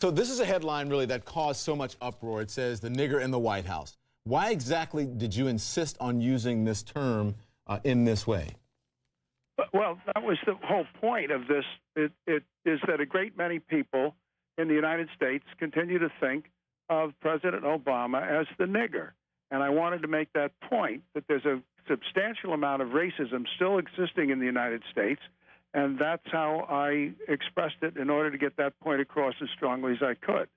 So this is a headline really that caused so much uproar. It says the nigger in the White House. Why exactly did you insist on using this term in this way? Well, that was the whole point of this. It is that a great many people in the United States continue to think of President Obama as the nigger. And I wanted to make that point, that there's a substantial amount of racism still existing in the United States, and that's how I expressed it in order to get that point across as strongly as I could.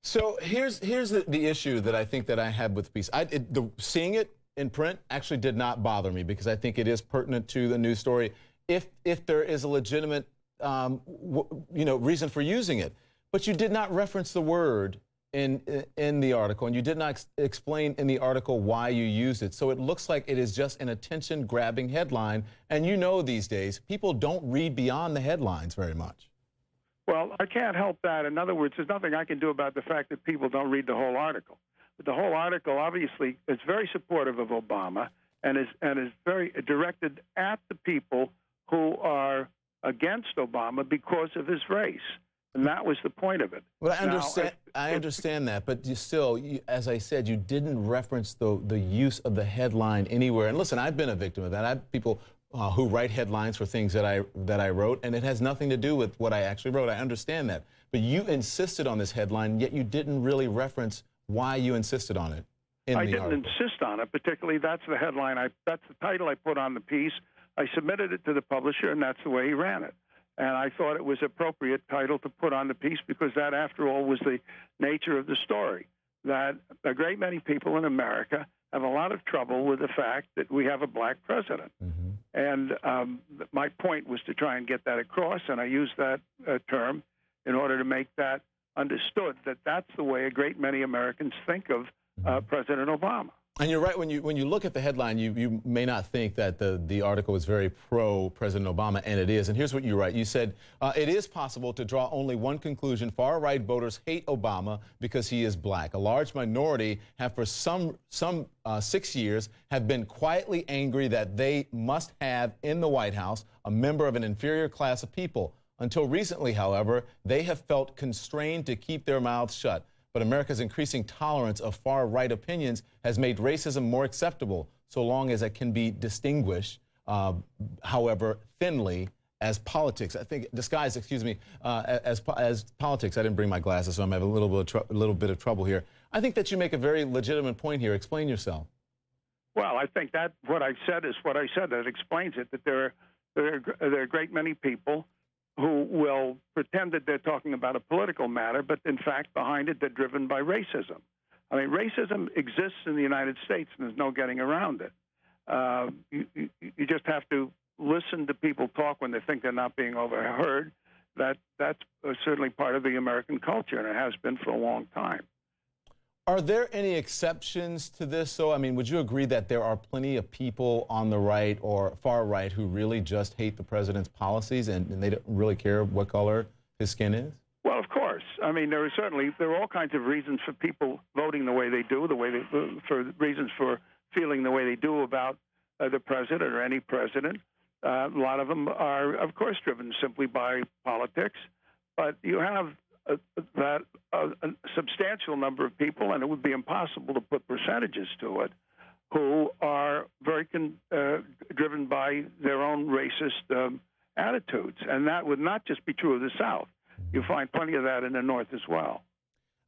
So here's the issue that I think that I had with the piece. Seeing it in print actually did not bother me because I think it is pertinent to the news story if there is a legitimate reason for using it. But you did not reference the word in the article, and you did not explain in the article why you used it. So it looks like it is just an attention-grabbing headline. And you know these days, people don't read beyond the headlines very much. Well, I can't help that. In other words, there's nothing I can do about the fact that people don't read the whole article. But the whole article, obviously, is very supportive of Obama and is very directed at the people who are against Obama because of his race. And that was the point of it. Well, I understand that, but as I said, you didn't reference the use of the headline anywhere. And listen, I've been a victim of that. I have people who write headlines for things that I wrote, and it has nothing to do with what I actually wrote. I understand that. But you insisted on this headline, yet you didn't really reference why you insisted on it in the article. I didn't insist on it, particularly that's the headline. That's the title I put on the piece. I submitted it to the publisher, and that's the way he ran it. And I thought it was appropriate title to put on the piece because that, after all, was the nature of the story, that a great many people in America have a lot of trouble with the fact that we have a black president. Mm-hmm. And my point was to try and get that across, and I used that term in order to make that understood, that that's the way a great many Americans think of President Obama. And you're right, when you look at the headline, you may not think that the article is very pro-President Obama, and it is. And here's what you write. You said, it is possible to draw only one conclusion. Far-right voters hate Obama because he is black. A large minority have for some 6 years have been quietly angry that they must have in the White House a member of an inferior class of people. Until recently, however, they have felt constrained to keep their mouths shut. But America's increasing tolerance of far-right opinions has made racism more acceptable, so long as it can be distinguished, however thinly, as politics. I think disguised, as politics. I didn't bring my glasses, so I'm having a little bit of trouble here. I think that you make a very legitimate point here. Explain yourself. Well, I think that what I said is what I said. That explains it. That there are a great many people who will pretend that they're talking about a political matter, but in fact, behind it, they're driven by racism. I mean, racism exists in the United States, and there's no getting around it. You just have to listen to people talk when they think they're not being overheard. That's certainly part of the American culture, and it has been for a long time. Are there any exceptions to this? So, I mean, would you agree that there are plenty of people on the right or far right who really just hate the president's policies and they don't really care what color his skin is? Well, of course. I mean, there are all kinds of reasons for people voting the way they do, for reasons for feeling the way they do about the president or any president. A lot of them are, of course, driven simply by politics. But you have a substantial number of people, and it would be impossible to put percentages to it, who are very driven by their own racist attitudes. And that would not just be true of the South. You find plenty of that in the North as well.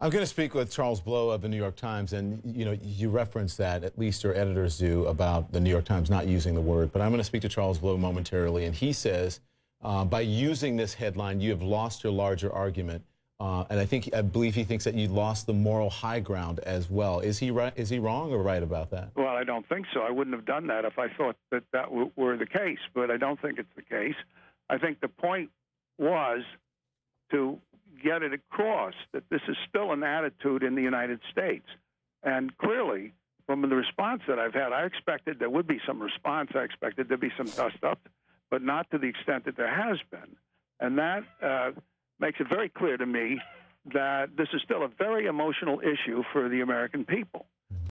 I'm going to speak with Charles Blow of the New York Times, and you reference that, at least your editors do, about the New York Times not using the word. But I'm going to speak to Charles Blow momentarily, and he says, by using this headline, you have lost your larger argument. And I believe he thinks that you lost the moral high ground as well. Is he right? Is he wrong or right about that? Well, I don't think so. I wouldn't have done that if I thought that were the case, but I don't think it's the case. I think the point was to get it across that this is still an attitude in the United States. And clearly, from the response that I've had, I expected there would be some response. I expected there'd be some dust-up, but not to the extent that there has been. And that makes it very clear to me that this is still a very emotional issue for the American people.